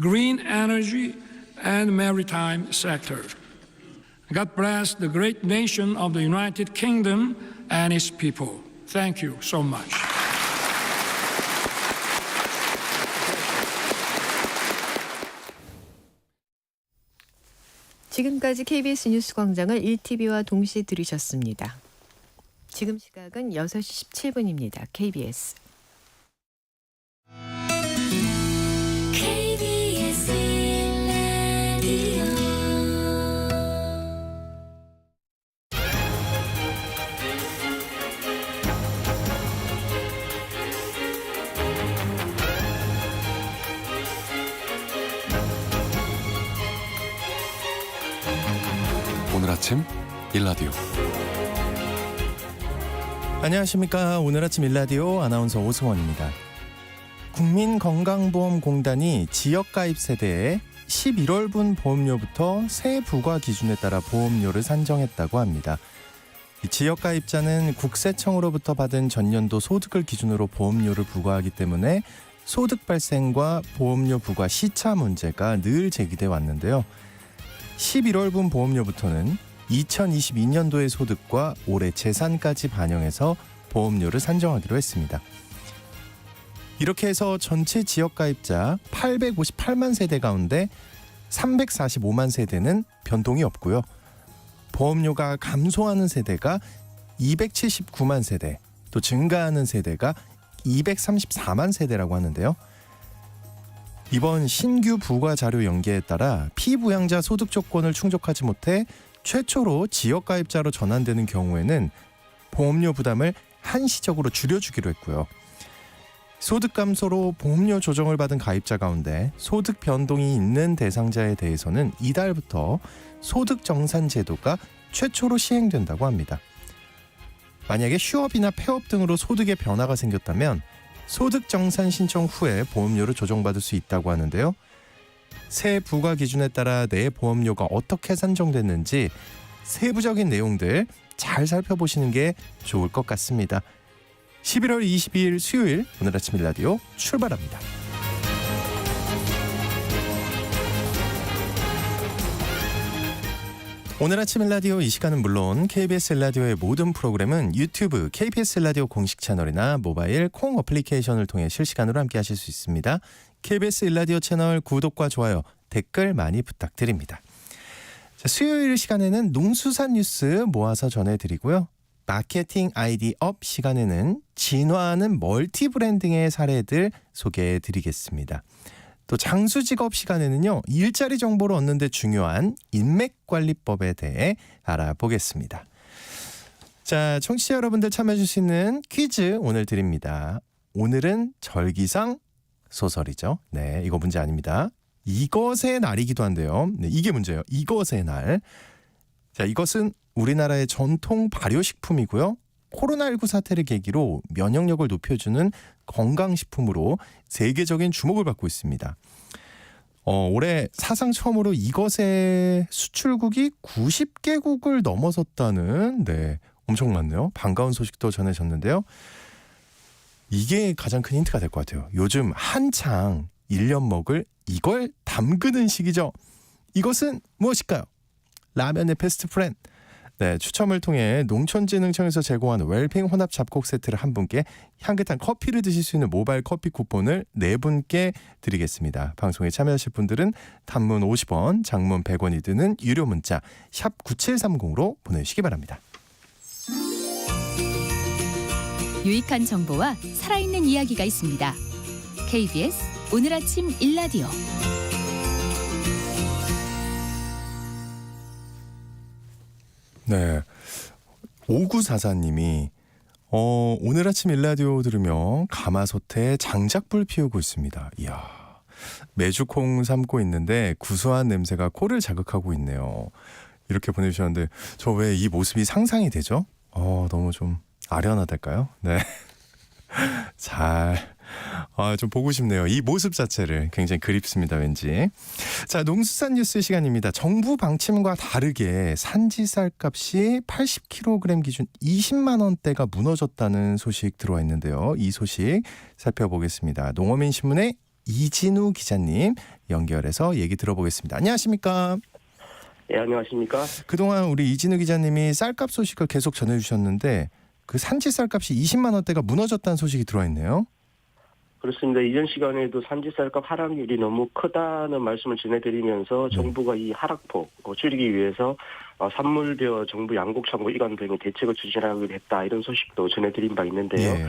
green energy, and maritime sector. God bless the great nation of the United Kingdom and its people. Thank you so much. 지금까지 KBS 뉴스 광장을 1TV와 동시에 들으셨습니다. 지금 시각은 6시 17분입니다. KBS. 오늘 아침 일라디오. 안녕하십니까. 오늘 아침 일라디오 아나운서 오승원입니다. 국민건강보험공단이 지역가입 세대에 11월분 보험료부터 새 부과 기준에 따라 보험료를 산정했다고 합니다. 지역가입자는 국세청으로부터 받은 전년도 소득을 기준으로 보험료를 부과하기 때문에 소득 발생과 보험료 부과 시차 문제가 늘 제기돼 왔는데요. 11월분 보험료부터는 2022년도의 소득과 올해 재산까지 반영해서 보험료를 산정하기로 했습니다. 이렇게 해서 전체 지역가입자 858만 세대 가운데 345만 세대는 변동이 없고요. 보험료가 감소하는 세대가 279만 세대, 또 증가하는 세대가 234만 세대라고 하는데요. 이번 신규 부과 자료 연계에 따라 피부양자 소득 조건을 충족하지 못해 최초로 지역가입자로 전환되는 경우에는 보험료 부담을 한시적으로 줄여주기로 했고요. 소득 감소로 보험료 조정을 받은 가입자 가운데 소득 변동이 있는 대상자에 대해서는 이달부터 소득 정산 제도가 최초로 시행된다고 합니다. 만약에 휴업이나 폐업 등으로 소득에 변화가 생겼다면 소득 정산 신청 후에 보험료를 조정받을 수 있다고 하는데요. 새 부과 기준에 따라 내 보험료가 어떻게 산정됐는지 세부적인 내용들 잘 살펴보시는 게 좋을 것 같습니다. 11월 22일 수요일 오늘 아침 일라디오 출발합니다. 오늘 아침 일라디오 이 시간은 물론 KBS 일라디오의 모든 프로그램은 유튜브 KBS 일라디오 공식 채널이나 모바일 콩 어플리케이션을 통해 실시간으로 함께 하실 수 있습니다. KBS 일라디오 채널 구독과 좋아요, 댓글 많이 부탁드립니다. 자, 수요일 시간에는 농수산 뉴스 모아서 전해드리고요. 마케팅 아이디 업 시간에는 진화하는 멀티 브랜딩의 사례들 소개해드리겠습니다. 또 장수직업 시간에는요. 일자리 정보를 얻는 데 중요한 인맥관리법에 대해 알아보겠습니다. 자, 청취자 여러분들 참여해 주실 수 있는 퀴즈 오늘 드립니다. 오늘은 절기상 소설이죠. 네, 이거 문제 아닙니다. 이것의 날이기도 한데요. 네, 이게 문제예요. 이것의 날. 자, 이것은 우리나라의 전통 발효식품이고요. 코로나19 사태를 계기로 면역력을 높여주는 건강식품으로 세계적인 주목을 받고 있습니다. 올해 사상 처음으로 이것의 수출국이 90개국을 넘어섰다는 엄청 많네요. 반가운 소식도 전해졌는데요. 이게 가장 큰 힌트가 될 것 같아요. 요즘 한창 1년 먹을 이걸 담그는 시기죠. 이것은 무엇일까요? 라면의 베스트 프렌드. 추첨을 통해 농촌진흥청에서 제공하는 웰핑 혼합 잡곡 세트를 한 분께 향긋한 커피를 드실 수 있는 모바일 커피 쿠폰을 4분께 드리겠습니다. 방송에 참여하실 분들은 단문 50원, 장문 100원이 드는 유료 문자 샵 9730으로 보내주시기 바랍니다. 유익한 정보와 살아있는 이야기가 있습니다. KBS 오늘 아침 일라디오. 네, 5944님이 오늘 아침 일라디오 들으며 가마솥에 장작불 피우고 있습니다. 이야, 메주콩 삶고 있는데 구수한 냄새가 코를 자극하고 있네요. 이렇게 보내주셨는데 저 왜 이 모습이 상상이 되죠? 너무 좀 아련하달까요? 네, 좀 보고 싶네요. 이 모습 자체를 굉장히 그립습니다. 왠지. 자, 농수산 뉴스 시간입니다. 정부 방침과 다르게 산지쌀 값이 80kg 기준 20만 원대가 무너졌다는 소식 들어와 있는데요. 이 소식 살펴보겠습니다. 농어민신문의 이진우 기자님 연결해서 얘기 들어보겠습니다. 안녕하십니까? 예, 안녕하십니까? 그동안 우리 이진우 기자님이 쌀값 소식을 계속 전해주셨는데 그 산지 쌀값이 20만 원대가 무너졌다는 소식이 들어있네요. 그렇습니다. 이전 시간에도 산지 쌀값 하락률이 너무 크다는 말씀을 전해드리면서 정부가 이 하락폭 줄이기 위해서 산물벼 정부 양곡 창고 이관 등의 대책을 추진하기로 했다 이런 소식도 전해드린 바 있는데요. 예.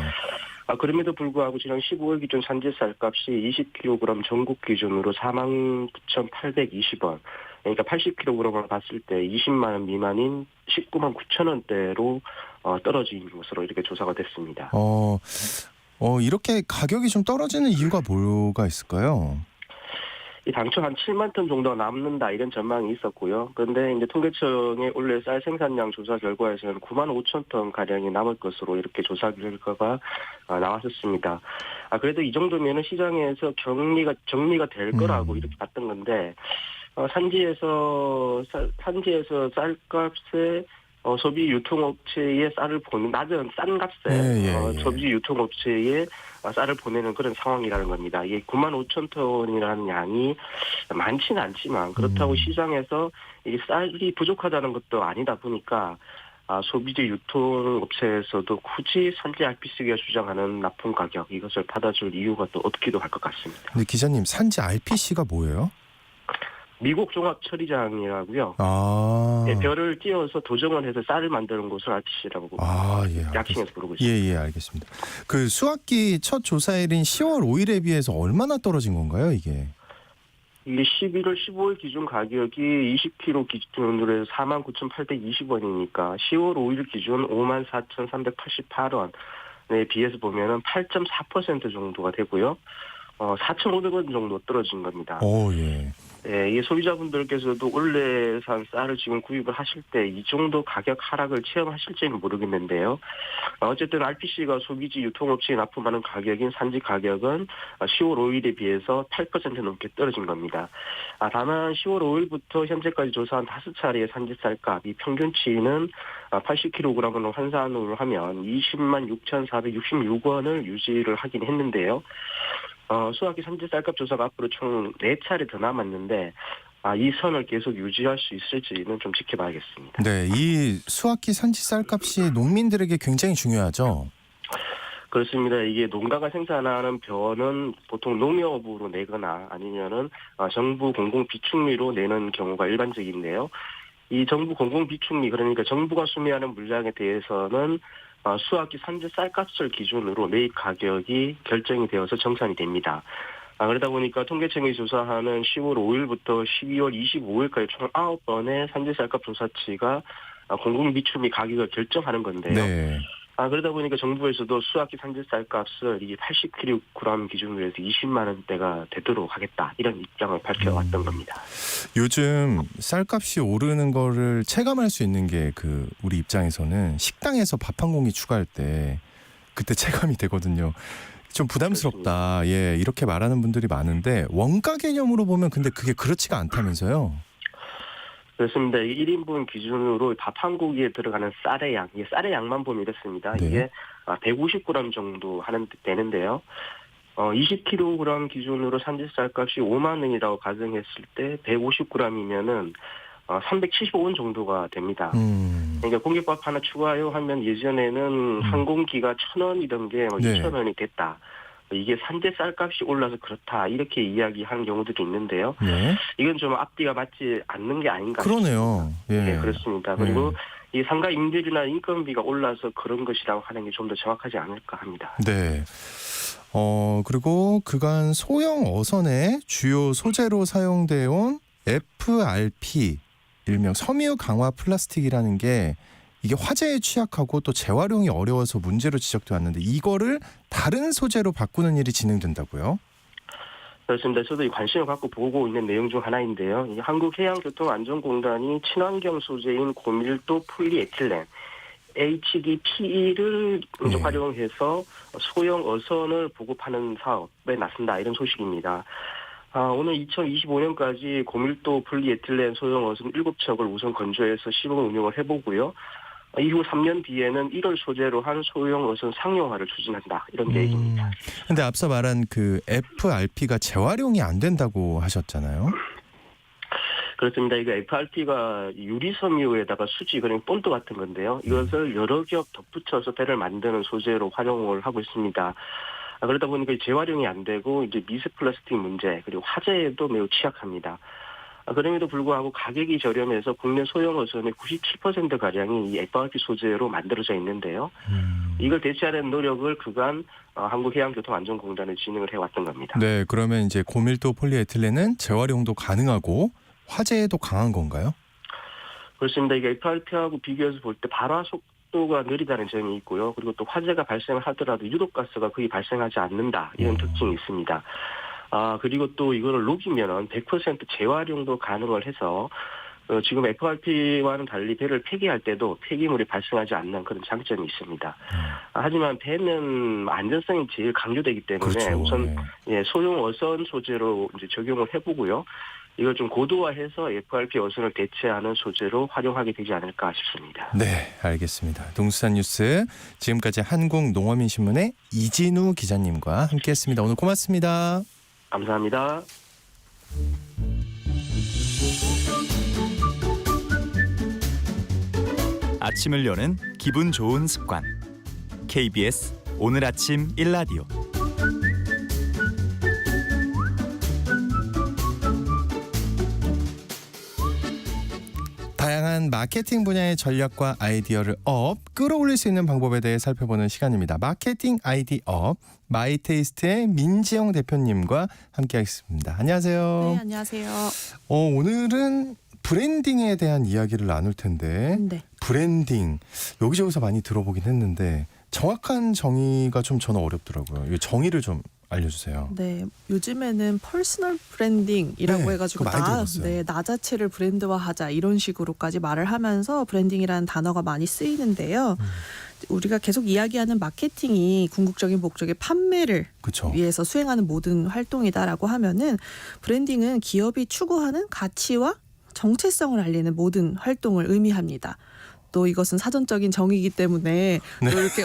그럼에도 불구하고 지난 15일 기준 산지 쌀값이 20kg 전국 기준으로 49,820원, 그러니까 80kg을 봤을 때 20만 원 미만인 19만 9천 원대로 떨어진 것으로 이렇게 조사가 됐습니다. 이렇게 가격이 좀 떨어지는 이유가 뭐가 있을까요? 이 당초 한 7만 톤 정도가 남는다 이런 전망이 있었고요. 그런데 이제 통계청의 올해 쌀 생산량 조사 결과에서는 9만 5천 톤 가량이 남을 것으로 이렇게 조사 결과가 나왔었습니다. 그래도 이 정도면은 시장에서 정리가 될 거라고 이렇게 봤던 건데 산지에서 쌀값에 소비 유통업체에 쌀을 보는 낮은 싼 값에 소비 유통업체에 쌀을 보내는 그런 상황이라는 겁니다. 이게 9만 5천 톤이라는 양이 많지는 않지만 그렇다고 시장에서 이 쌀이 부족하다는 것도 아니다 보니까 소비재 유통업체에서도 굳이 산지 RPC가 주장하는 납품 가격 이것을 받아줄 이유가 또 없기도 할 것 같습니다. 근데 기자님 산지 RPC가 뭐예요? 미국 종합처리장이라고요. 네, 별을 띄워서 도정을 해서 쌀을 만드는 곳을 RPC라고 약칭해서 부르고 있습니다. 예, 알겠습니다. 그 수확기 첫 조사일인 10월 5일에 비해서 얼마나 떨어진 건가요, 이게? 이게 11월 15일 기준 가격이 20kg 기준으로 해서 49,820원이니까 10월 5일 기준 54,388원에 비해서 보면은 8.4% 정도가 되고요. 4,500원 정도 떨어진 겁니다. 예, 이 소비자분들께서도 원래 산 쌀을 지금 구입을 하실 때 이 정도 가격 하락을 체험하실지는 모르겠는데요. 어쨌든 RPC가 소비지 유통업체에 납품하는 가격인 산지 가격은 10월 5일에 비해서 8% 넘게 떨어진 겁니다. 다만 10월 5일부터 현재까지 조사한 5차례의 산지 쌀값, 이 평균치는 80kg으로 환산을 하면 20만 6,466원을 유지를 하긴 했는데요. 수확기 산지 쌀값 조사가 앞으로 총 4차례 더 남았는데 이 선을 계속 유지할 수 있을지는 좀 지켜봐야겠습니다. 네, 이 수확기 산지 쌀값이 농민들에게 굉장히 중요하죠. 그렇습니다. 이게 농가가 생산하는 벼는 보통 농협으로 내거나 아니면은 정부 공공 비축미로 내는 경우가 일반적인데요. 이 정부 공공 비축미 그러니까 정부가 수매하는 물량에 대해서는 수확기 산지 쌀값을 기준으로 매입 가격이 결정이 되어서 정산이 됩니다. 그러다 보니까 통계청이 조사하는 10월 5일부터 12월 25일까지 총 9번의 산지 쌀값 조사치가 공공 비축미 가격을 결정하는 건데요. 네. 그러다 보니까 정부에서도 수확기 산지 쌀값을 이 80kg 기준으로 해서 20만 원대가 되도록 하겠다 이런 입장을 밝혀왔던 겁니다. 요즘 쌀값이 오르는 거를 체감할 수 있는 게 우리 입장에서는 식당에서 밥 한 공기 추가할 때 그때 체감이 되거든요. 좀 부담스럽다. 예, 이렇게 말하는 분들이 많은데 원가 개념으로 보면 근데 그게 그렇지가 않다면서요. 그렇습니다. 1인분 기준으로 밥 한 고기에 들어가는 쌀의 양, 쌀의 양만 보면 이렇습니다. 네. 이게 150g 정도 되는데요. 20kg 기준으로 산지 쌀값이 5만 원이라고 가정했을 때 150g이면은 375원 정도가 됩니다. 그러니까 공깃밥 하나 추가요 하면 예전에는 한 공기가 1,000원이던 게 2,000원이 됐다. 이게 산지 쌀값이 올라서 그렇다 이렇게 이야기하는 경우들이 있는데요. 네. 이건 좀 앞뒤가 맞지 않는 게 아닌가 그러네요. 네, 그렇습니다. 그리고 이 상가 임대료나 인건비가 올라서 그런 것이라고 하는 게 좀 더 정확하지 않을까 합니다. 네. 그리고 그간 소형 어선의 주요 소재로 사용돼 온 FRP 일명 섬유 강화 플라스틱이라는 게 이게 화재에 취약하고 또 재활용이 어려워서 문제로 지적돼 왔는데 이거를 다른 소재로 바꾸는 일이 진행된다고요? 그렇습니다. 저도 관심을 갖고 보고 있는 내용 중 하나인데요. 이 한국해양교통안전공단이 친환경 소재인 고밀도 폴리에틸렌 HDPE를 활용해서 소형 어선을 보급하는 사업에 나선다 이런 소식입니다. 오늘 2025년까지 고밀도 폴리에틸렌 소형 어선 7척을 우선 건조해서 시범 운영을 해보고요. 이후 3년 뒤에는 이를 소재로 한 소형 어선 상용화를 추진한다. 이런 계획입니다. 근데 앞서 말한 그 FRP가 재활용이 안 된다고 하셨잖아요. 그렇습니다. 이거 FRP가 유리섬유에다가 수지, 그러니까 본드 같은 건데요. 이것을 여러 겹 덧붙여서 배를 만드는 소재로 활용을 하고 있습니다. 그러다 보니까 재활용이 안 되고 이제 미세 플라스틱 문제 그리고 화재에도 매우 취약합니다. 그럼에도 불구하고 가격이 저렴해서 국내 소형 어선의 97% 가량이 이 FRP 소재로 만들어져 있는데요. 이걸 대체하는 노력을 그간 한국해양교통안전공단에 진행을 해왔던 겁니다. 네, 그러면 이제 고밀도 폴리에틸렌은 재활용도 가능하고 화재에도 강한 건가요? 그렇습니다. 이게 FRP하고 비교해서 볼 때 발화 속도가 느리다는 점이 있고요. 그리고 또 화재가 발생을 하더라도 유독가스가 거의 발생하지 않는다. 이런 특징이 있습니다. 그리고 또 이거를 녹이면은 100% 재활용도 가능을 해서 지금 FRP와는 달리 배를 폐기할 때도 폐기물이 발생하지 않는 그런 장점이 있습니다. 하지만 배는 안전성이 제일 강조되기 때문에 그렇죠. 우선 소형 어선 소재로 이제 적용을 해보고요. 이걸 좀 고도화해서 FRP 어선을 대체하는 소재로 활용하게 되지 않을까 싶습니다. 네, 알겠습니다. 동수산 뉴스 지금까지 한국농어민신문의 이진우 기자님과 함께했습니다. 오늘 고맙습니다. 감사합니다. 아침을 여는 기분 좋은 습관. KBS 오늘 아침 일라디오. 다양한 마케팅 분야의 전략과 아이디어를 끌어올릴 수 있는 방법에 대해 살펴보는 시간입니다. 마케팅 아이디어 마이테이스트의 민지영 대표님과 함께하겠습니다. 안녕하세요. 네, 안녕하세요. 오늘은 브랜딩에 대한 이야기를 나눌 텐데 네. 브랜딩 여기저기서 많이 들어보긴 했는데 정확한 정의가 좀 저는 어렵더라고요. 이 정의를 좀 알려주세요. 네, 요즘에는 퍼스널 브랜딩이라고 네, 해가지고 그거 많이 들어봤어요. 나 자체를 브랜드화하자 이런 식으로까지 말을 하면서 브랜딩이라는 단어가 많이 쓰이는데요. 우리가 계속 이야기하는 마케팅이 궁극적인 목적의 판매를 그쵸. 위해서 수행하는 모든 활동이다라고 하면은 브랜딩은 기업이 추구하는 가치와 정체성을 알리는 모든 활동을 의미합니다. 또 이것은 사전적인 정의이기 때문에 네. 또 이렇게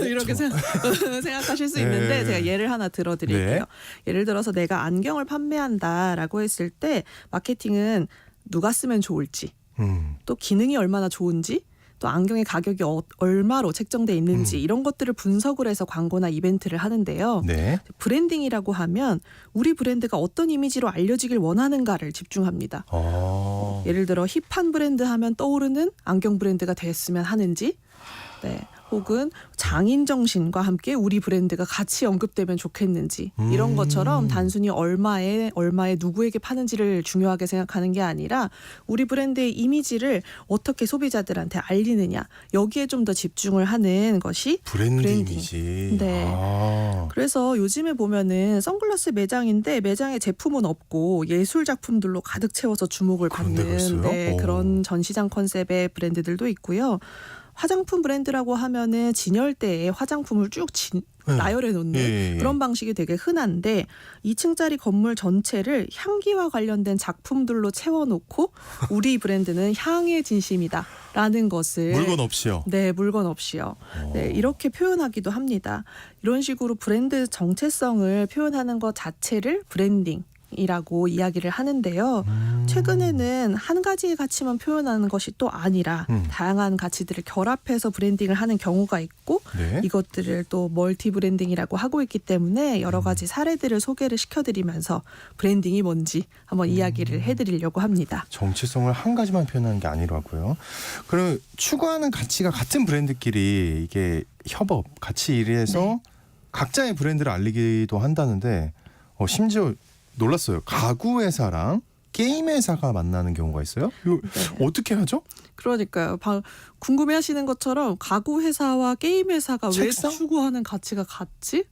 이렇게 생각하실 수 있는데 네. 제가 예를 하나 들어드릴게요. 네. 예를 들어서 내가 안경을 판매한다라고 했을 때 마케팅은 누가 쓰면 좋을지 또 기능이 얼마나 좋은지 또 안경의 가격이 얼마로 책정돼 있는지 이런 것들을 분석을 해서 광고나 이벤트를 하는데요. 네. 브랜딩이라고 하면 우리 브랜드가 어떤 이미지로 알려지길 원하는가를 집중합니다. 예를 들어 힙한 브랜드 하면 떠오르는 안경 브랜드가 됐으면 하는지 혹은 장인 정신과 함께 우리 브랜드가 같이 언급되면 좋겠는지 이런 것처럼 단순히 얼마에 누구에게 파는지를 중요하게 생각하는 게 아니라 우리 브랜드의 이미지를 어떻게 소비자들한테 알리느냐 여기에 좀 더 집중을 하는 것이 브랜드 브랜딩. 이미지. 네. 그래서 요즘에 보면은 선글라스 매장인데 매장에 제품은 없고 예술 작품들로 가득 채워서 주목을 그런 데가 있어요? 받는 오. 그런 전시장 컨셉의 브랜드들도 있고요. 화장품 브랜드라고 하면은 진열대에 화장품을 쭉 나열해 놓는 그런 방식이 되게 흔한데 2층짜리 건물 전체를 향기와 관련된 작품들로 채워놓고 우리 브랜드는 향의 진심이다라는 것을 물건 없이요. 네, 물건 없이요. 네, 이렇게 표현하기도 합니다. 이런 식으로 브랜드 정체성을 표현하는 것 자체를 브랜딩 이라고 이야기를 하는데요. 최근에는 한 가지의 가치만 표현하는 것이 또 아니라 다양한 가치들을 결합해서 브랜딩을 하는 경우가 있고 네. 이것들을 또 멀티 브랜딩이라고 하고 있기 때문에 여러 가지 사례들을 소개를 시켜드리면서 브랜딩이 뭔지 한번 이야기를 해드리려고 합니다. 정체성을 한 가지만 표현하는 게 아니라고요. 그럼 추구하는 가치가 같은 브랜드끼리 이게 협업, 같이 일해서 각자의 브랜드를 알리기도 한다는데 심지어 놀랐어요. 가구 회사랑 게임 회사가 만나는 경우가 있어요? 이거 어떻게 하죠? 그러니까요. 궁금해하시는 것처럼 가구 회사와 게임 회사가 책상? 왜 추구하는 가치가 같지?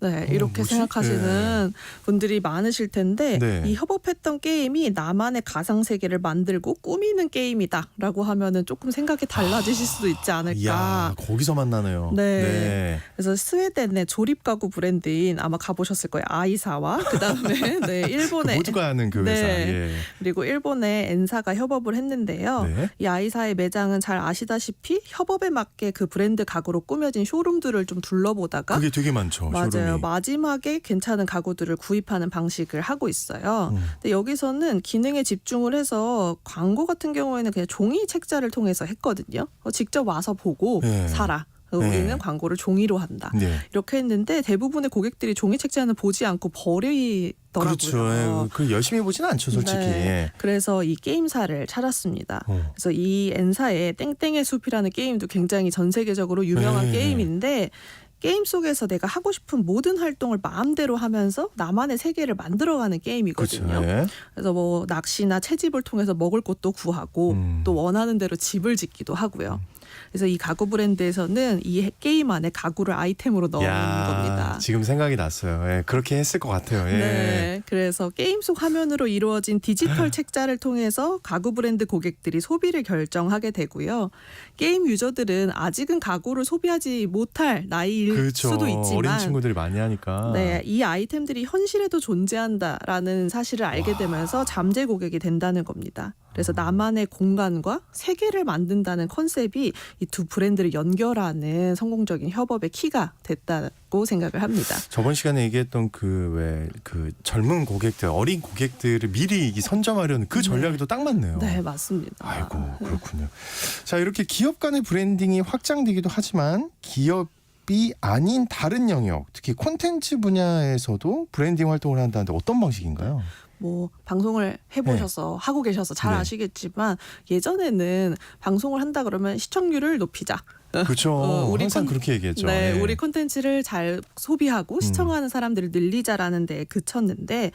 네, 이렇게 뭐지? 생각하시는 분들이 많으실 텐데 네. 이 협업했던 게임이 나만의 가상 세계를 만들고 꾸미는 게임이다라고 하면은 조금 생각이 달라지실 수도 있지 않을까. 이야, 거기서 만나네요. 네. 그래서 스웨덴의 조립 가구 브랜드인 아마 가보셨을 거예요. 아이사와 그다음에 네, 일본의 모두가 아는 그 회사. 네. 예. 그리고 일본의 엔사가 협업을 했는데요. 네. 이 아이사의 매장은 잘 아시다시피 협업에 맞게 그 브랜드 가구로 꾸며진 쇼룸들을 좀 둘러보다가 그게 되게 많죠. 맞아요. 쇼룸이. 마지막에 괜찮은 가구들을 구입하는 방식을 하고 있어요. 근데 여기서는 기능에 집중을 해서 광고 같은 경우에는 그냥 종이 책자를 통해서 했거든요. 직접 와서 보고 네. 사라. 우리는 네. 광고를 종이로 한다. 네. 이렇게 했는데 대부분의 고객들이 종이 책자는 보지 않고 버리더라고요. 그렇죠. 예. 그 열심히 보지는 않죠, 솔직히. 네. 그래서 이 게임사를 찾았습니다. 그래서 이 엔사의 땡땡의 숲이라는 게임도 굉장히 전 세계적으로 유명한 네. 게임인데 게임 속에서 내가 하고 싶은 모든 활동을 마음대로 하면서 나만의 세계를 만들어가는 게임이거든요. 그렇죠. 예. 그래서 뭐 낚시나 채집을 통해서 먹을 것도 구하고 또 원하는 대로 집을 짓기도 하고요. 그래서 이 가구 브랜드에서는 이 게임 안에 가구를 아이템으로 넣는 겁니다. 지금 생각이 났어요. 예, 그렇게 했을 것 같아요. 예. 네, 그래서 게임 속 화면으로 이루어진 디지털 책자를 통해서 가구 브랜드 고객들이 소비를 결정하게 되고요. 게임 유저들은 아직은 가구를 소비하지 못할 나이일 그렇죠. 수도 있지만 어린 친구들이 많이 하니까. 네, 이 아이템들이 현실에도 존재한다라는 사실을 알게 되면서 잠재 고객이 된다는 겁니다. 그래서 나만의 공간과 세계를 만든다는 컨셉이 이 두 브랜드를 연결하는 성공적인 협업의 키가 됐다고 생각을 합니다. 저번 시간에 얘기했던 그 젊은 고객들, 어린 고객들을 미리 선점하려는 그 전략이 또 딱 맞네요. 네, 맞습니다. 아이고, 그렇군요. 자, 이렇게 기업 간의 브랜딩이 확장되기도 하지만 기업이 아닌 다른 영역, 특히 콘텐츠 분야에서도 브랜딩 활동을 한다는데 어떤 방식인가요? 뭐 방송을 해보셔서 하고 계셔서 잘 네. 아시겠지만 예전에는 방송을 한다 그러면 시청률을 높이자. 그렇죠. 항상 그렇게 얘기했죠. 네, 예. 우리 콘텐츠를 잘 소비하고 시청하는 사람들을 늘리자라는 데 그쳤는데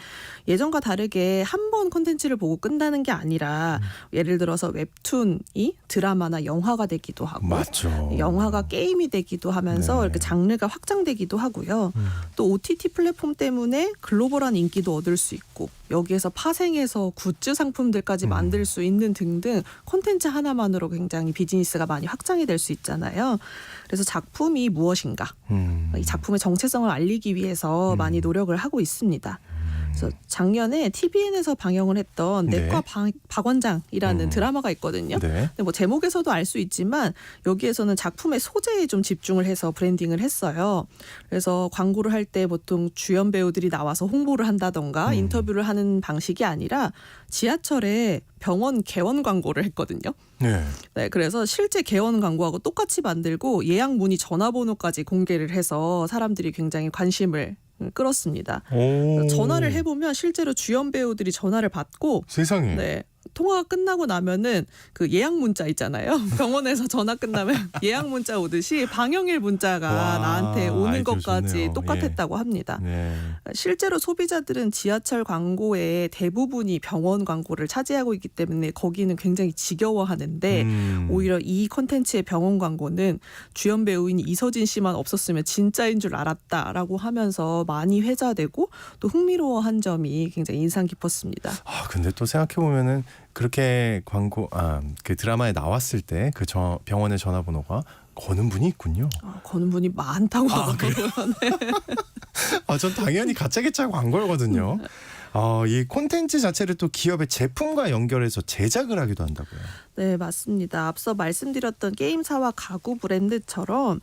예전과 다르게 한 번 콘텐츠를 보고 끝나는 게 아니라 예를 들어서 웹툰이 드라마나 영화가 되기도 하고 맞죠. 영화가 게임이 되기도 하면서 네. 이렇게 장르가 확장되기도 하고요. 또 OTT 플랫폼 때문에 글로벌한 인기도 얻을 수 있고 여기에서 파생해서 굿즈 상품들까지 만들 수 있는 등등 콘텐츠 하나만으로 굉장히 비즈니스가 많이 확장이 될 수 있잖아요. 그래서 작품이 무엇인가, 이 작품의 정체성을 알리기 위해서 많이 노력을 하고 있습니다. 그래서 작년에 TVN에서 방영을 했던 네. 내과 박원장이라는 드라마가 있거든요. 네. 근데 뭐 제목에서도 알 수 있지만 여기에서는 작품의 소재에 좀 집중을 해서 브랜딩을 했어요. 그래서 광고를 할 때 보통 주연 배우들이 나와서 홍보를 한다던가 인터뷰를 하는 방식이 아니라 지하철에 병원 개원 광고를 했거든요. 네. 네, 그래서 실제 개원 광고하고 똑같이 만들고 예약 문의 전화번호까지 공개를 해서 사람들이 굉장히 관심을 끌었습니다. 오. 전화를 해보면 실제로 주연 배우들이 전화를 받고 세상에. 네. 통화가 끝나고 나면은 그 예약 문자 있잖아요. 병원에서 전화 끝나면 예약 문자 오듯이 방영일 문자가 와, 나한테 오는 아이디어 것까지 좋네요. 똑같았다고 합니다. 네. 실제로 소비자들은 지하철 광고의 대부분이 병원 광고를 차지하고 있기 때문에 거기는 굉장히 지겨워하는데 오히려 이 콘텐츠의 병원 광고는 주연 배우인 이서진 씨만 없었으면 진짜인 줄 알았다라고 하면서 많이 회자되고 또 흥미로워한 점이 굉장히 인상 깊었습니다. 아, 근데 또 생각해 보면은 그렇게 그 드라마에 나왔을 때 그 병원의 전화번호가 거는 분이 있군요. 거는 분이 많다고 하더라고요. 네. 전 당연히 가짜겠자 광고거든요. 이 콘텐츠 자체를 또 기업의 제품과 연결해서 제작을 하기도 한다고요. 네, 맞습니다. 앞서 말씀드렸던 게임사와 가구 브랜드처럼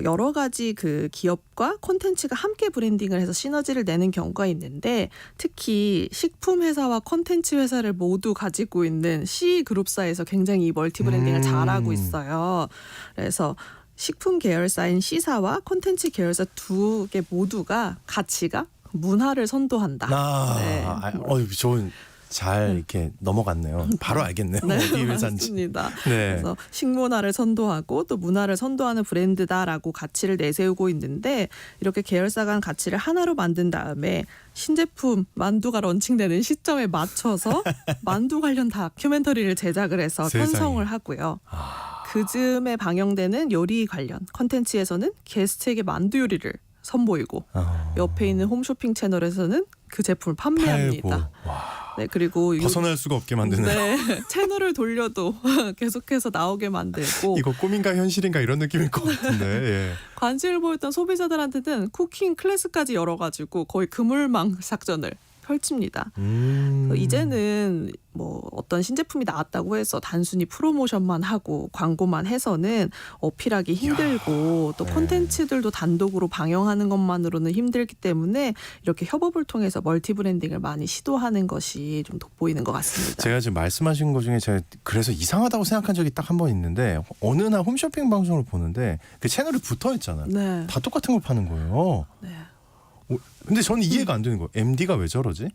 여러 가지 그 기업과 콘텐츠가 함께 브랜딩을 해서 시너지를 내는 경우가 있는데 특히 식품 회사와 콘텐츠 회사를 모두 가지고 있는 C그룹사에서 굉장히 이 멀티 브랜딩을 잘하고 있어요. 그래서 식품 계열사인 C사와 콘텐츠 계열사 두 개 모두가 가치가 문화를 선도한다. 좋은 잘 이렇게 넘어갔네요. 바로 알겠네요. 네, 어디 회사인지. 맞습니다. 네. 그래서 식문화를 선도하고 또 문화를 선도하는 브랜드다라고 가치를 내세우고 있는데 이렇게 계열사 간 가치를 하나로 만든 다음에 신제품 만두가 런칭되는 시점에 맞춰서 만두 관련 다큐멘터리를 제작을 해서 세상에. 편성을 하고요. 그 즈음에 방영되는 요리 관련 콘텐츠에서는 게스트에게 만두 요리를 선보이고 옆에 있는 홈쇼핑 채널에서는 그 제품을 판매합니다. 네, 그리고 벗어날 수가 없게 만드는. 네, 채널을 돌려도 계속해서 나오게 만들고. 이거 꿈인가 현실인가 이런 느낌일 것 같은데. 예. 관심을 보였던 소비자들한테는 쿠킹 클래스까지 열어가지고 거의 그물망 작전을 펼칩니다. 이제는 뭐 어떤 신제품이 나왔다고 해서 단순히 프로모션만 하고 광고만 해서는 어필하기 힘들고 또 콘텐츠들도 단독으로 방영하는 것만으로는 힘들기 때문에 이렇게 협업을 통해서 멀티 브랜딩을 많이 시도하는 것이 좀 돋보이는 것 같습니다. 제가 지금 말씀하신 것 중에 제가 그래서 이상하다고 생각한 적이 딱 한 번 있는데 어느 날 홈쇼핑 방송을 보는데 그 채널이 붙어 있잖아요. 네. 다 똑같은 걸 파는 거예요. 네. 근데 저는 이해가 안 되는 거예요. MD가 왜 저러지?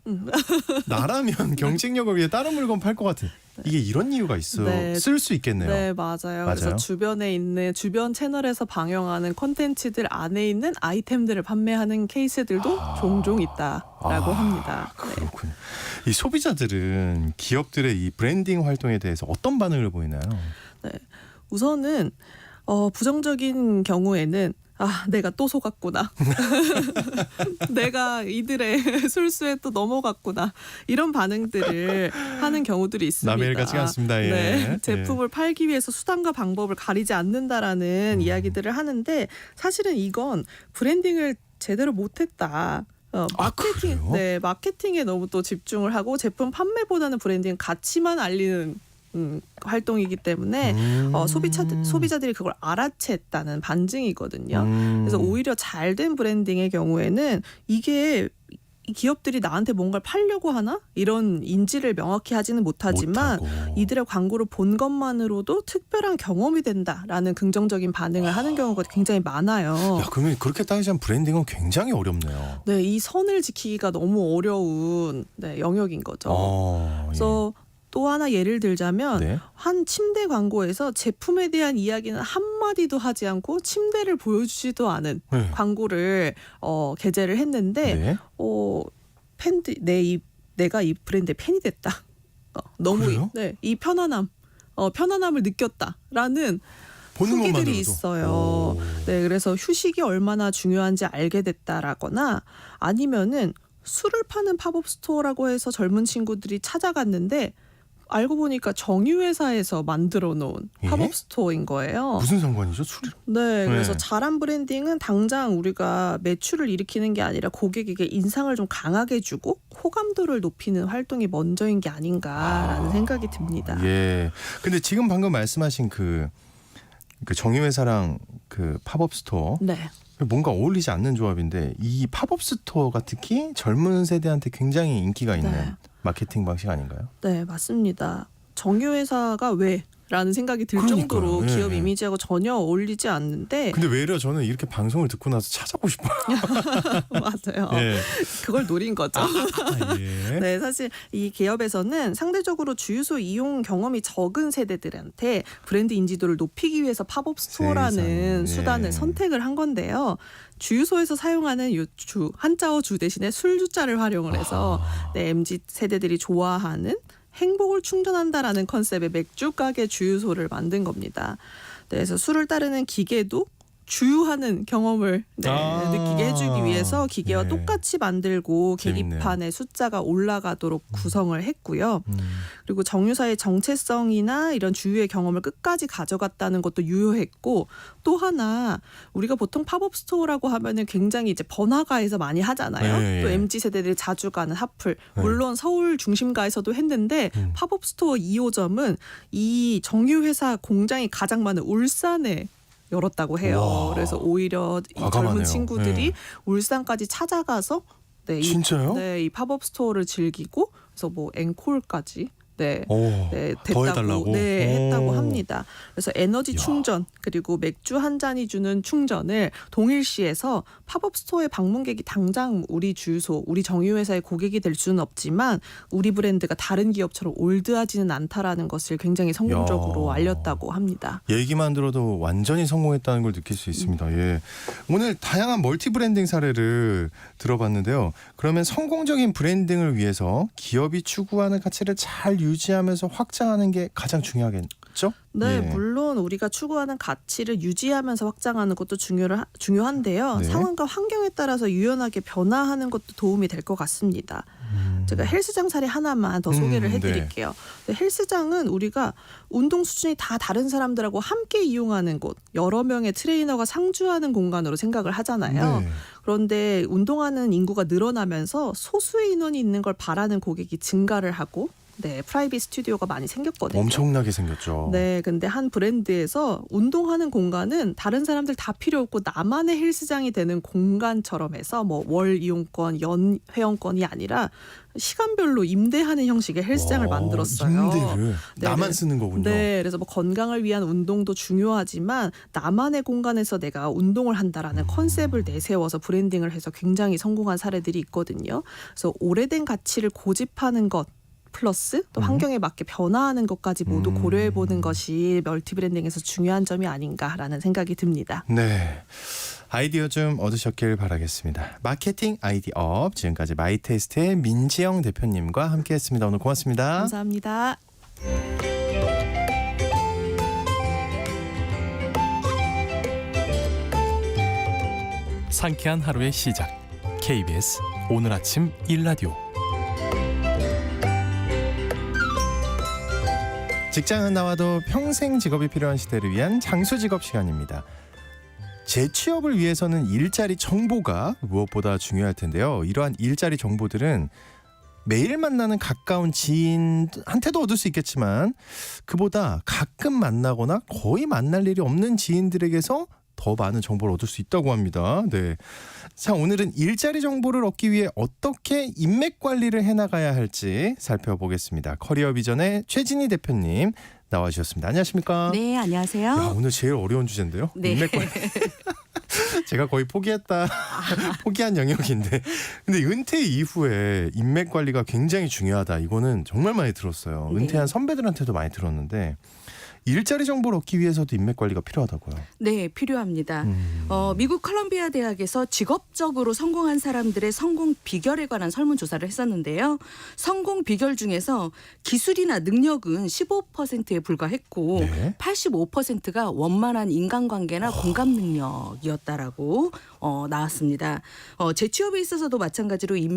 나라면 경쟁력을 위해 다른 물건 팔 것 같은. 이게 이런 이유가 있어. 네. 쓸 수 있겠네요. 네, 맞아요. 그래서 주변에 있는 주변 채널에서 방영하는 콘텐츠들 안에 있는 아이템들을 판매하는 케이스들도 종종 있다라고 합니다. 그렇군요. 이 소비자들은 기업들의 이 브랜딩 활동에 대해서 어떤 반응을 보이나요? 네. 우선은 부정적인 경우에는 내가 또 속았구나. 내가 이들의 술수에 또 넘어갔구나. 이런 반응들을 하는 경우들이 있습니다. 남의 일 같지가 않습니다. 예. 네, 제품을 팔기 위해서 수단과 방법을 가리지 않는다라는 이야기들을 하는데 사실은 이건 브랜딩을 제대로 못했다. 마케팅에 너무 또 집중을 하고 제품 판매보다는 브랜딩 가치만 알리는 활동이기 때문에 소비자들이 그걸 알아챘다는 반증이거든요. 그래서 오히려 잘된 브랜딩의 경우에는 이게 기업들이 나한테 뭔가를 팔려고 하나? 이런 인지를 명확히 하지는 못하지만 이들의 광고를 본 것만으로도 특별한 경험이 된다라는 긍정적인 반응을 하는 경우가 굉장히 많아요. 야, 그러면 그렇게 따지자면 브랜딩은 굉장히 어렵네요. 네, 이 선을 지키기가 너무 어려운 영역인 거죠. 그래서 또 하나 예를 들자면 한 침대 광고에서 제품에 대한 이야기는 한마디도 하지 않고 침대를 보여주지도 않은 광고를 게재를 했는데 내가 이 브랜드의 팬이 됐다. 너무 이 편안함을 느꼈다라는 후기들이 있어요. 네, 그래서 휴식이 얼마나 중요한지 알게 됐다라거나 아니면은 술을 파는 팝업 스토어라고 해서 젊은 친구들이 찾아갔는데 알고 보니까 정유회사에서 만들어 놓은 팝업 스토어인 거예요. 무슨 상관이죠? 술이? 네, 그래서 잘한 브랜딩은 당장 우리가 매출을 일으키는 게 아니라 고객에게 인상을 좀 강하게 주고 호감도를 높이는 활동이 먼저인 게 아닌가라는 생각이 듭니다. 예. 근데 지금 방금 말씀하신 그 정유회사랑 그 팝업 스토어. 네. 뭔가 어울리지 않는 조합인데 이 팝업 스토어가 특히 젊은 세대한테 굉장히 인기가 있는 마케팅 방식 아닌가요? 네, 맞습니다. 정유회사가 왜? 라는 생각이 들 정도로 기업 이미지하고 전혀 어울리지 않는데 근데 외려 저는 이렇게 방송을 듣고 나서 찾아보고 싶어요. 맞아요. 그걸 노린 거죠. 네, 사실 이 기업에서는 상대적으로 주유소 이용 경험이 적은 세대들한테 브랜드 인지도를 높이기 위해서 팝업 스토어라는 수단을 선택을 한 건데요. 주유소에서 사용하는 한자어 주 대신에 술주자를 활용을 해서 MZ 세대들이 좋아하는 행복을 충전한다라는 컨셉의 맥주 가게 주유소를 만든 겁니다. 네, 그래서 술을 따르는 기계도 주유하는 경험을 느끼게 해주기 위해서 기계와 똑같이 만들고 계기판에 숫자가 올라가도록 구성을 했고요. 그리고 정유사의 정체성이나 이런 주유의 경험을 끝까지 가져갔다는 것도 유효했고 또 하나 우리가 보통 팝업 스토어라고 하면은 굉장히 이제 번화가에서 많이 하잖아요. 또 MZ 세대들이 자주 가는 핫플 물론 서울 중심가에서도 했는데 팝업 스토어 2호점은 이 정유회사 공장이 가장 많은 울산에 열었다고 해요. 그래서 오히려 이 젊은 친구들이 울산까지 찾아가서 진짜요? 이 팝업 스토어를 즐기고 그래서 뭐 앵콜까지 됐다고 했다고 합니다. 그래서 에너지 충전 그리고 맥주 한 잔이 주는 충전을 동일시에서 팝업 스토어의 방문객이 당장 우리 주유소, 우리 정유회사의 고객이 될 수는 없지만 우리 브랜드가 다른 기업처럼 올드하지는 않다라는 것을 굉장히 성공적으로 알렸다고 합니다. 얘기만 들어도 완전히 성공했다는 걸 느낄 수 있습니다. 오늘 다양한 멀티 브랜딩 사례를 들어봤는데요. 그러면 성공적인 브랜딩을 위해서 기업이 추구하는 가치를 잘 유지하면서 확장하는 게 가장 중요하겠네요. 있죠? 네, 예. 물론 우리가 추구하는 가치를 유지하면서 확장하는 것도 중요한데요. 네. 상황과 환경에 따라서 유연하게 변화하는 것도 도움이 될 것 같습니다. 제가 헬스장 사례 하나만 더 소개를 해드릴게요. 네, 헬스장은 우리가 운동 수준이 다 다른 사람들하고 함께 이용하는 곳, 여러 명의 트레이너가 상주하는 공간으로 생각을 하잖아요. 네. 그런데 운동하는 인구가 늘어나면서 소수의 인원이 있는 걸 바라는 고객이 증가를 하고 네, 프라이빗 스튜디오가 많이 생겼거든요. 엄청나게 생겼죠. 네, 근데 한 브랜드에서 운동하는 공간은 다른 사람들 다 필요 없고 나만의 헬스장이 되는 공간처럼 해서 뭐 월 이용권, 연 회원권이 아니라 시간별로 임대하는 형식의 헬스장을 만들었어요. 임대를 네, 나만 네. 쓰는 거군요. 네, 그래서 뭐 건강을 위한 운동도 중요하지만 나만의 공간에서 내가 운동을 한다라는 컨셉을 내세워서 브랜딩을 해서 굉장히 성공한 사례들이 있거든요. 그래서 오래된 가치를 고집하는 것 플러스 또 환경에 맞게 변화하는 것까지 모두 고려해 보는 것이 멀티 브랜딩에서 중요한 점이 아닌가라는 생각이 듭니다. 네. 아이디어 좀 얻으셨길 바라겠습니다. 마케팅 아이디어 지금까지 마이테스트의 민지영 대표님과 함께했습니다. 오늘 고맙습니다. 감사합니다. 상쾌한 하루의 시작. KBS 오늘 아침 일라디오. 직장은 나와도 평생 직업이 필요한 시대를 위한 장수 직업 시간입니다. 재취업을 위해서는 일자리 정보가 무엇보다 중요할 텐데요. 이러한 일자리 정보들은 매일 만나는 가까운 지인한테도 얻을 수 있겠지만 그보다 가끔 만나거나 거의 만날 일이 없는 지인들에게서 더 많은 정보를 얻을 수 있다고 합니다. 네. 자, 오늘은 일자리 정보를 얻기 위해 어떻게 인맥 관리를 해나가야 할지 살펴보겠습니다. 커리어 비전의 최진희 대표님 나와주셨습니다. 안녕하십니까? 네, 안녕하세요. 야, 오늘 제일 어려운 주제인데요. 네. 인맥 관리. 제가 거의 포기한 영역인데, 근데 은퇴 이후에 인맥 관리가 굉장히 중요하다. 이거는 정말 많이 들었어요. 네. 은퇴한 선배들한테도 많이 들었는데 일자리 정보를 얻기 위해서도 인맥 관리가 필요하다고요. 네, 필요합니다. 미국 컬럼비아 대학에서 직업적으로 성공한 사람들의 성공 비결에 관한 설문조사를 했었는데요. 성공 비결 중에서 기술이나 능력은 15%에 불과했고 네. 85%가 원만한 인간관계나 공감 능력이었다라고 나왔습니다. 재취업에 있어서도 마찬가지로 이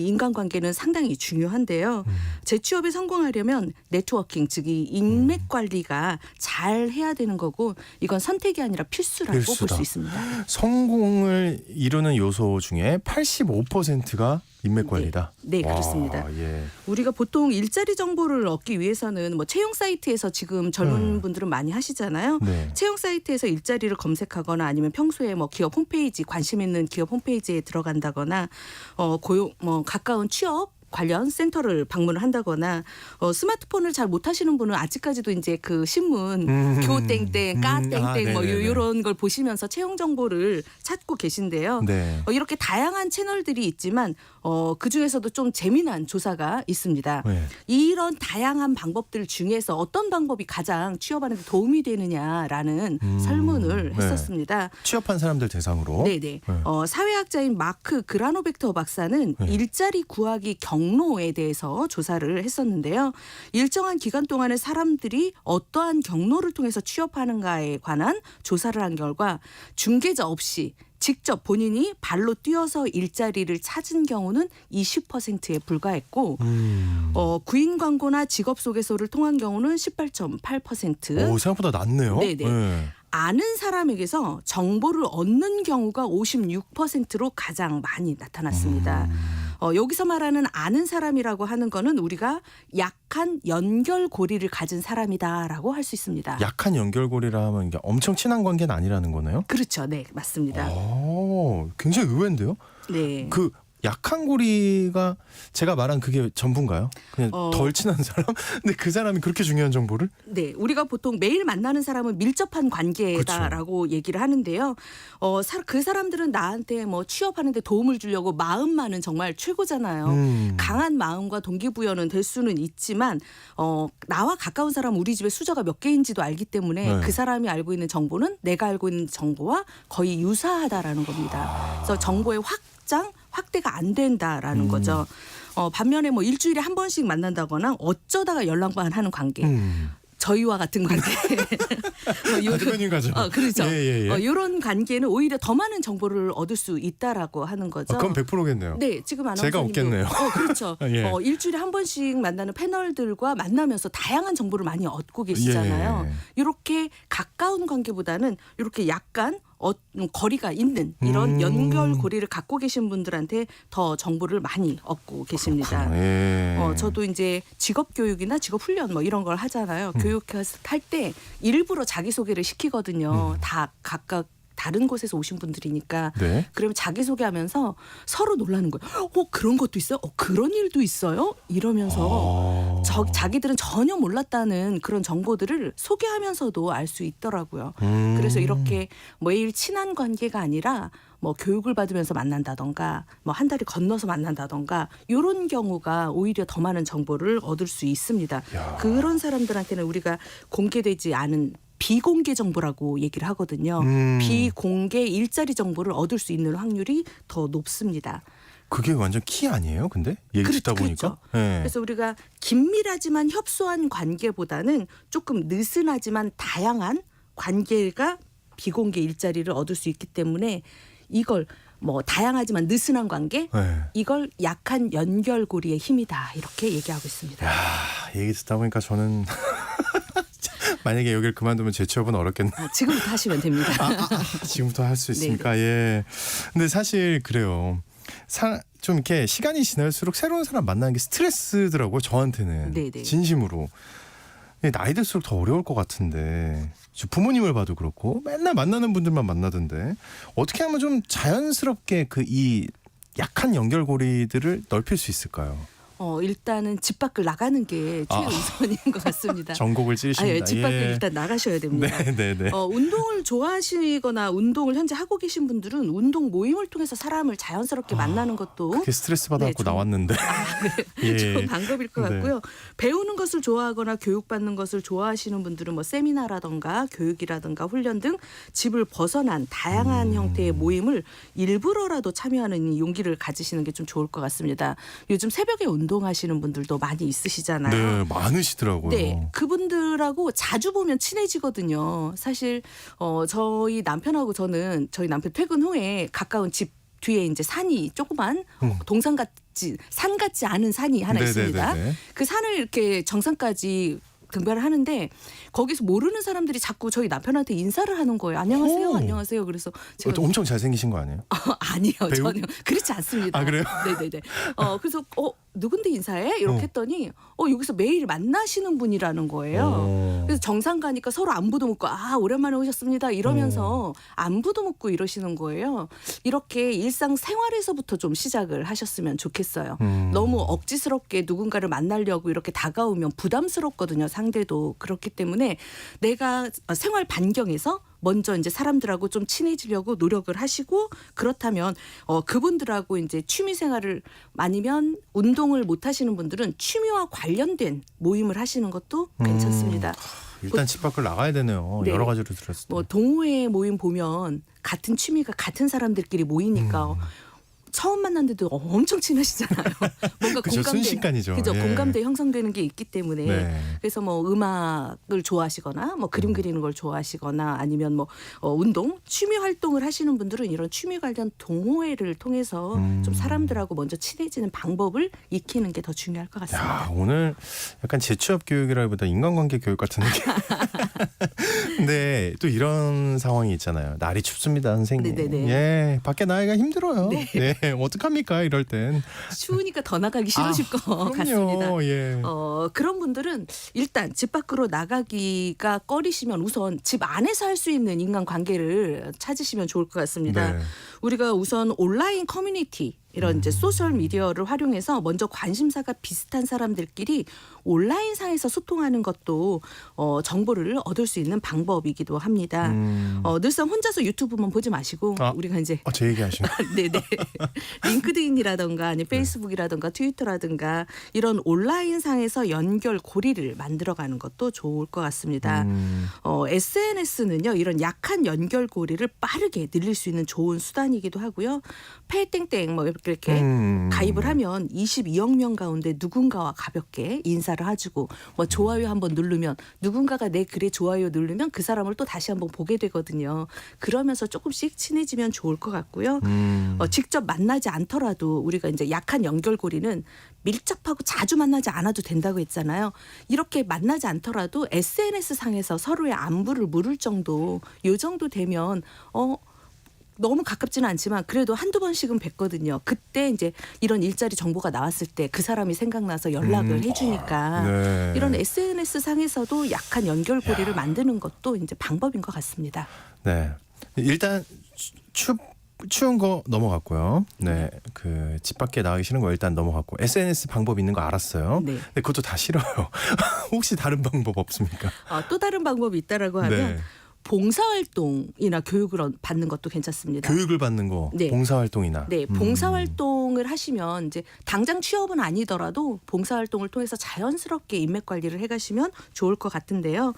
인간관계는 상당히 중요한데요. 재취업에 성공하려면 네트워킹, 즉 이 인맥 관리가 잘 해야 되는 거고 이건 선택이 아니라 필수라고 볼 수 있습니다. 성공을 이루는 요소 중에 85%가 인맥 관리다. 네, 그렇습니다. 와, 예. 우리가 보통 일자리 정보를 얻기 위해서는 뭐 채용 사이트에서 지금 젊은 분들은 많이 하시잖아요. 네. 채용 사이트에서 일자리를 검색하거나 아니면 평소에 뭐 기업 홈페이지 관심 있는 기업 홈페이지에 들어간다거나 고용 가까운 취업 관련 센터를 방문을 한다거나 스마트폰을 잘 못하시는 분은 아직까지도 이제 그 신문 교땡땡 까땡땡 뭐 이런 걸 보시면서 채용 정보를 찾고 계신데요. 네. 이렇게 다양한 채널들이 있지만 그 중에서도 좀 재미난 조사가 있습니다. 네. 이런 다양한 방법들 중에서 어떤 방법이 가장 취업하는 데 도움이 되느냐라는 설문을 했었습니다. 취업한 사람들 대상으로. 네네. 사회학자인 마크 그라노벡터 박사는 일자리 구하기 경로에 대해서 조사를 했었는데요. 일정한 기간 동안에 사람들이 어떠한 경로를 통해서 취업하는가에 관한 조사를 한 결과 중개자 없이 직접 본인이 발로 뛰어서 일자리를 찾은 경우는 20%에 불과했고 구인 광고나 직업 소개서를 통한 경우는 18.8%. 오, 생각보다 낮네요. 네네. 네. 아는 사람에게서 정보를 얻는 경우가 56%로 가장 많이 나타났습니다. 여기서 말하는 아는 사람이라고 하는 거는 우리가 약한 연결고리를 가진 사람이다라고 할 수 있습니다. 약한 연결고리라 하면 이게 엄청 친한 관계는 아니라는 거네요. 그렇죠. 네, 맞습니다. 굉장히 의외인데요. 네. 그 약한 고리가 제가 말한 그게 전부인가요? 그냥 덜 친한 사람? 근데 그 사람이 그렇게 중요한 정보를? 네, 우리가 보통 매일 만나는 사람은 밀접한 관계다라고 그렇죠. 얘기를 하는데요. 그 사람들은 나한테 뭐 취업하는데 도움을 주려고 마음만은 정말 최고잖아요. 강한 마음과 동기부여는 될 수는 있지만 나와 가까운 사람 우리 집에 수저가 몇 개인지도 알기 때문에 그 사람이 알고 있는 정보는 내가 알고 있는 정보와 거의 유사하다라는 겁니다. 그래서 정보의 확대가 안 된다라는 거죠. 반면에 뭐 일주일에 한 번씩 만난다거나 어쩌다가 연락만 하는 관계. 저희와 같은 관계. 대표님 가죠. 그렇죠. 예. 이런 관계는 오히려 더 많은 정보를 얻을 수 있다라고 하는 거죠. 그럼 100%겠네요. 네, 지금 아나운서님도 제가 없겠네요. 그렇죠. 예. 일주일에 한 번씩 만나는 패널들과 만나면서 다양한 정보를 많이 얻고 계시잖아요. 예. 이렇게 가까운 관계보다는 이렇게 약간 거리가 있는 이런 연결고리를 갖고 계신 분들한테 더 정보를 많이 얻고 계십니다. 예. 저도 이제 직업교육이나 직업훈련 뭐 이런 걸 하잖아요. 교육할 때 일부러 자기소개를 시키거든요. 다 각각 다른 곳에서 오신 분들이니까. 네. 그러면 자기소개하면서 서로 놀라는 거예요. 그런 것도 있어요? 그런 일도 있어요? 이러면서 자기들은 전혀 몰랐다는 그런 정보들을 소개하면서도 알 수 있더라고요. 그래서 이렇게 매일 친한 관계가 아니라 뭐 교육을 받으면서 만난다던가 뭐 한 달이 건너서 만난다던가 이런 경우가 오히려 더 많은 정보를 얻을 수 있습니다. 야. 그런 사람들한테는 우리가 공개되지 않은 비공개 정보라고 얘기를 하거든요. 비공개 일자리 정보를 얻을 수 있는 확률이 더 높습니다. 그게 완전 키 아니에요? 근데 얘기 듣다 보니까. 그렇죠. 네. 그래서 우리가 긴밀하지만 협소한 관계보다는 조금 느슨하지만 다양한 관계가 비공개 일자리를 얻을 수 있기 때문에 이걸 뭐 다양하지만 느슨한 관계 네. 이걸 약한 연결고리의 힘이다 이렇게 얘기하고 있습니다. 얘기 듣다 보니까 저는 만약에 여기를 그만두면 재취업은 어렵겠네요. 지금부터 하시면 됩니다. 지금부터 할 수 있으니까. 예. 근데 사실 그래요. 좀 이렇게 시간이 지날수록 새로운 사람 만나는 게 스트레스더라고요. 저한테는. 네네. 진심으로. 나이 들수록 더 어려울 것 같은데 부모님을 봐도 그렇고 맨날 만나는 분들만 만나던데 어떻게 하면 좀 자연스럽게 이 약한 연결고리들을 넓힐 수 있을까요? 일단은 집 밖을 나가는 게 최우선인 것 같습니다. 전곡을 찌르십니다. 집 밖을 일단 나가셔야 됩니다. 네. 운동을 좋아하시거나 운동을 현재 하고 계신 분들은 운동 모임을 통해서 사람을 자연스럽게 만나는 것도 그게 스트레스 받아갖고 나왔는데. 네. 좋은 방법일 것 같고요. 배우는 것을 좋아하거나 교육받는 것을 좋아하시는 분들은 뭐 세미나라든가 교육이라든가 훈련 등 집을 벗어난 다양한 형태의 모임을 일부러라도 참여하는 용기를 가지시는 게 좀 좋을 것 같습니다. 요즘 새벽에 운동하시는 분들도 많이 있으시잖아요. 네, 많으시더라고요. 네, 그분들하고 자주 보면 친해지거든요. 사실 저희 남편하고 저는 저희 남편 퇴근 후에 가까운 집 뒤에 이제 산이 조그만 동산 같지 산 같지 않은 산이 하나 있습니다. 그 산을 이렇게 정상까지 등반을 하는데 거기서 모르는 사람들이 자꾸 저희 남편한테 인사를 하는 거예요. 안녕하세요. 안녕하세요. 그래서 제가 엄청 잘생기신 거 아니에요? 아니요. 배우? 전혀 그렇지 않습니다. 아, 그래요? 네네네. 그래서 누군데 인사해? 이렇게 했더니 여기서 매일 만나시는 분이라는 거예요. 그래서 정상 가니까 서로 안부도 묻고 오랜만에 오셨습니다. 이러면서 안부도 묻고 이러시는 거예요. 이렇게 일상생활에서부터 좀 시작을 하셨으면 좋겠어요. 너무 억지스럽게 누군가를 만나려고 이렇게 다가오면 부담스럽거든요. 상대도. 그렇기 때문에 내가 생활 반경에서 먼저 이제 사람들하고 좀 친해지려고 노력을 하시고 그렇다면 그분들하고 이제 취미 생활을 아니면 운동을 못 하시는 분들은 취미와 관련된 모임을 하시는 것도 괜찮습니다. 일단 집 밖을 나가야 되네요. 네. 여러 가지로 들었을 때. 동호회 모임 보면 같은 취미가 같은 사람들끼리 모이니까 처음 만났는데도 엄청 친하시잖아요. 뭔가 그죠, 순식간이죠. 그죠, 예. 공감대 형성되는 게 있기 때문에 네. 그래서 뭐 음악을 좋아하시거나 뭐 그림 그리는 걸 좋아하시거나 아니면 뭐 운동, 취미 활동을 하시는 분들은 이런 취미 관련 동호회를 통해서 좀 사람들하고 먼저 친해지는 방법을 익히는 게 더 중요할 것 같습니다. 오늘 약간 재취업 교육이라기보다 인간관계 교육 같은 느낌. 근데 또 이런 상황이 있잖아요. 날이 춥습니다, 선생님. 네네네. 예, 밖에 나가기가 힘들어요. 네. 어떡합니까, 이럴 땐. 추우니까 더 나가기 싫으실 것 그럼요. 같습니다. 예. 그런 분들은 일단 집 밖으로 나가기가 꺼리시면 우선 집 안에서 할 수 있는 인간관계를 찾으시면 좋을 것 같습니다. 네. 우리가 우선 온라인 커뮤니티 이런 이제 소셜 미디어를 활용해서 먼저 관심사가 비슷한 사람들끼리 온라인상에서 소통하는 것도 정보를 얻을 수 있는 방법이기도 합니다. 늘상 혼자서 유튜브만 보지 마시고 우리가 이제 제 얘기 하시는 네네 링크드인이라든가 아니 페이스북이라든가 트위터라든가 이런 온라인상에서 연결 고리를 만들어가는 것도 좋을 것 같습니다. SNS는요 이런 약한 연결 고리를 빠르게 늘릴 수 있는 좋은 수단이 기관이기도 하고요. 페이땡땡 뭐 이렇게 가입을 하면 22억 명 가운데 누군가와 가볍게 인사를 해주고 뭐 좋아요 한번 누르면 누군가가 내 글에 좋아요 누르면 그 사람을 또 다시 한번 보게 되거든요. 그러면서 조금씩 친해지면 좋을 것 같고요. 직접 만나지 않더라도 우리가 이제 약한 연결고리는 밀접하고 자주 만나지 않아도 된다고 했잖아요. 이렇게 만나지 않더라도 SNS 상에서 서로의 안부를 물을 정도, 요 정도 되면 너무 가깝지는 않지만 그래도 한두 번씩은 뵙거든요. 그때 이제 이런 일자리 정보가 나왔을 때 그 사람이 생각나서 연락을 해주니까 네. 이런 SNS 상에서도 약한 연결고리를 만드는 것도 이제 방법인 것 같습니다. 네. 일단 추운 거 넘어갔고요. 네, 그 집 밖에 나가기 싫은 거 일단 넘어갔고 SNS 방법 있는 거 알았어요. 네. 근데 그것도 다 싫어요. 혹시 다른 방법 없습니까? 또 다른 방법이 있다라고 하면 네. 봉사활동이나 교육을 받는 것도 괜찮습니다. 교육을 받는 거, 네. 봉사활동이나. 네, 봉사활동을 하시면 이제 당장 취업은 아니더라도 봉사활동을 통해서 자연스럽게 인맥 관리를 해가시면 좋을 것 같은데요.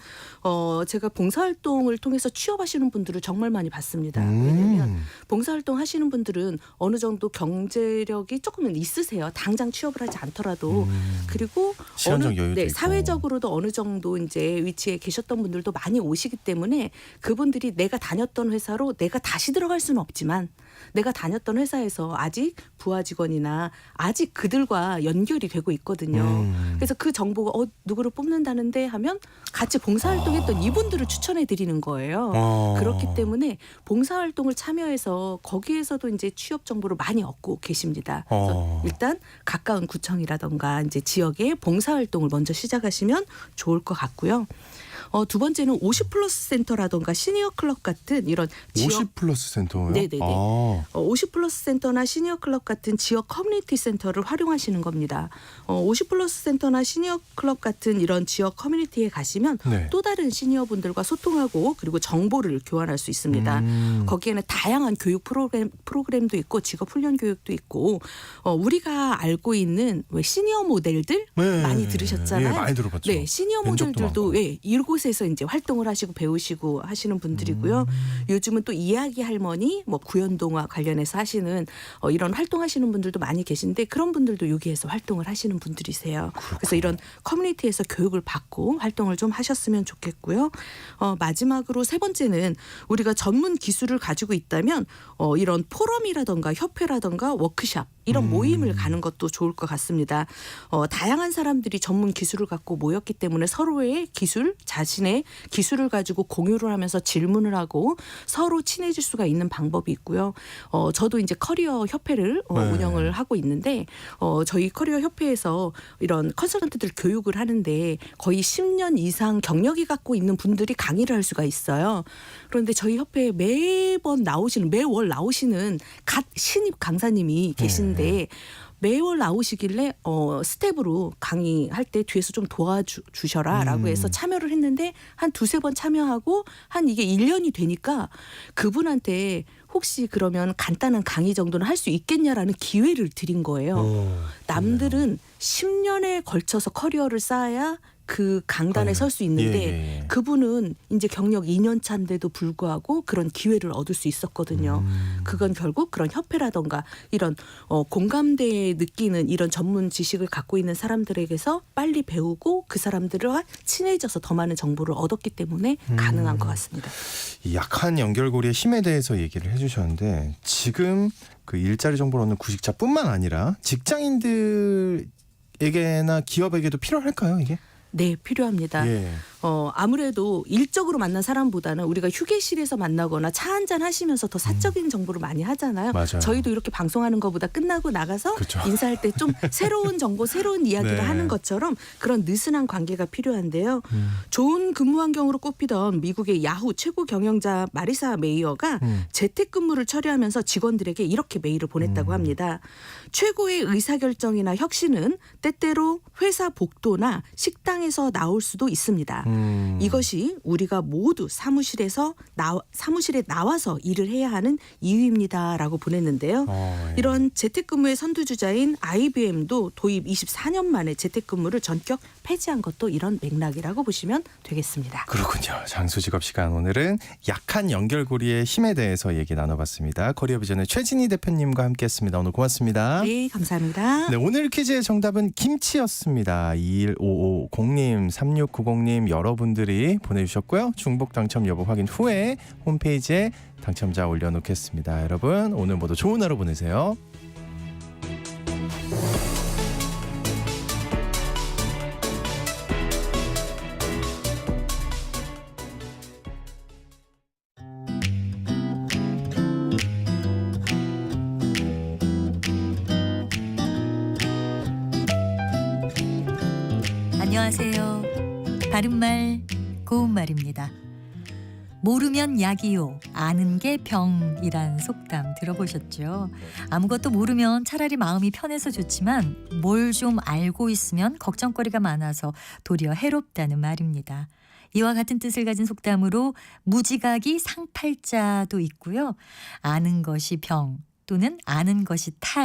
제가 봉사활동을 통해서 취업하시는 분들을 정말 많이 봤습니다. 왜냐하면 봉사활동 하시는 분들은 어느 정도 경제력이 조금은 있으세요. 당장 취업을 하지 않더라도 그리고 시간적 여유도 있고. 사회적으로도 어느 정도 이제 위치에 계셨던 분들도 많이 오시기 때문에 그분들이 내가 다녔던 회사로 내가 다시 들어갈 수는 없지만 내가 다녔던 회사에서 아직 부하 직원이나 아직 그들과 연결이 되고 있거든요. 그래서 그 정보가 누구를 뽑는다는데 하면 같이 봉사활동했던 이분들을 추천해 드리는 거예요. 그렇기 때문에 봉사활동을 참여해서 거기에서도 이제 취업 정보를 많이 얻고 계십니다. 그래서 일단 가까운 구청이라던가 이제 지역에 봉사활동을 먼저 시작하시면 좋을 것 같고요. 두 번째는 50플러스 센터라던가 시니어 클럽 같은 이런 지역 50플러스 센터요? 네네네. 50플러스 센터나 시니어 클럽 같은 지역 커뮤니티 센터를 활용하시는 겁니다. 50플러스 센터나 시니어 클럽 같은 이런 지역 커뮤니티에 가시면 네. 또 다른 시니어분들과 소통하고 그리고 정보를 교환할 수 있습니다. 거기에는 다양한 교육 프로그램도 있고 직업 훈련 교육도 있고 우리가 알고 있는 왜 시니어 모델들 네. 많이 들으셨잖아요. 예, 많이 들어봤죠. 네, 시니어 뵌 적도 모델들도 많고. 이곳에서 이제 활동을 하시고 배우시고 하시는 분들이고요. 요즘은 또 이야기 할머니, 뭐 구연동화 관련해서 하시는 이런 활동하시는 분들도 많이 계신데 그런 분들도 여기에서 활동을 하시는 분들이세요. 그래서 이런 커뮤니티에서 교육을 받고 활동을 좀 하셨으면 좋겠고요. 마지막으로 세 번째는 우리가 전문 기술을 가지고 있다면 이런 포럼이라던가 협회라던가 워크샵 이런 모임을 가는 것도 좋을 것 같습니다. 다양한 사람들이 전문 기술을 갖고 모였기 때문에 서로의 기술, 자신의 기술을 가지고 공유를 하면서 질문을 하고 서로 친해질 수가 있는 방법이 있고요. 저도 이제 커리어 협회를 운영을 하고 있는데 저희 커리어 협회에서 이런 컨설턴트들 교육을 하는데 거의 10년 이상 경력이 갖고 있는 분들이 강의를 할 수가 있어요. 그런데 저희 협회에 매월 나오시는 갓 신입 강사님이 계신데 매월 나오시길래 스텝으로 강의할 때 뒤에서 좀 도와주셔라라고 해서 참여를 했는데 한 두세 번 참여하고 한 이게 1년이 되니까 그분한테 혹시 그러면 간단한 강의 정도는 할 수 있겠냐라는 기회를 드린 거예요. 남들은 10년에 걸쳐서 커리어를 쌓아야 그 강단에 설 수 있는데 그분은 이제 경력 2년 차인데도 불구하고 그런 기회를 얻을 수 있었거든요. 그건 결국 그런 협회라던가 이런 공감대에 느끼는 이런 전문 지식을 갖고 있는 사람들에게서 빨리 배우고 그 사람들과 친해져서 더 많은 정보를 얻었기 때문에 가능한 것 같습니다. 이 약한 연결고리의 힘에 대해서 얘기를 해주셨는데 지금 그 일자리 정보를 얻는 구직자뿐만 아니라 직장인들에게나 기업에게도 필요할까요, 이게? 네, 필요합니다. 예. 아무래도 일적으로 만난 사람보다는 우리가 휴게실에서 만나거나 차 한잔 하시면서 더 사적인 정보를 많이 하잖아요. 맞아요. 저희도 이렇게 방송하는 것보다 끝나고 나가서 그렇죠. 인사할 때 좀 새로운 정보, 새로운 이야기를 네. 하는 것처럼 그런 느슨한 관계가 필요한데요. 좋은 근무 환경으로 꼽히던 미국의 야후 최고 경영자 마리사 메이어가 재택근무를 처리하면서 직원들에게 이렇게 메일을 보냈다고 합니다. 최고의 의사결정이나 혁신은 때때로 회사 복도나 식당에서 나올 수도 있습니다. 이것이 우리가 모두 사무실에 나와서 일을 해야 하는 이유입니다라고 보냈는데요. 이런 재택근무의 선두주자인 IBM도 도입 24년 만에 재택근무를 전격 폐지한 것도 이런 맥락이라고 보시면 되겠습니다. 그렇군요. 장수직업 시간, 오늘은 약한 연결고리의 힘에 대해서 얘기 나눠봤습니다. 커리어비전의 최진희 대표님과 함께했습니다. 오늘 고맙습니다. 네, 감사합니다. 네, 오늘 퀴즈의 정답은 김치였습니다. 21550님, 3690님 여러분들이 보내주셨고요. 중복 당첨 여부 확인 후에 홈페이지에 당첨자 올려놓겠습니다. 여러분 오늘 모두 좋은 하루 보내세요. 안녕하세요. 바른말 고운말입니다. 모르면 약이요, 아는 게 병이란 속담 들어보셨죠? 아무것도 모르면 차라리 마음이 편해서 좋지만 뭘 좀 알고 있으면 걱정거리가 많아서 도리어 해롭다는 말입니다. 이와 같은 뜻을 가진 속담으로 무지각이 상팔자도 있고요. 아는 것이 병 또는 아는 것이 탈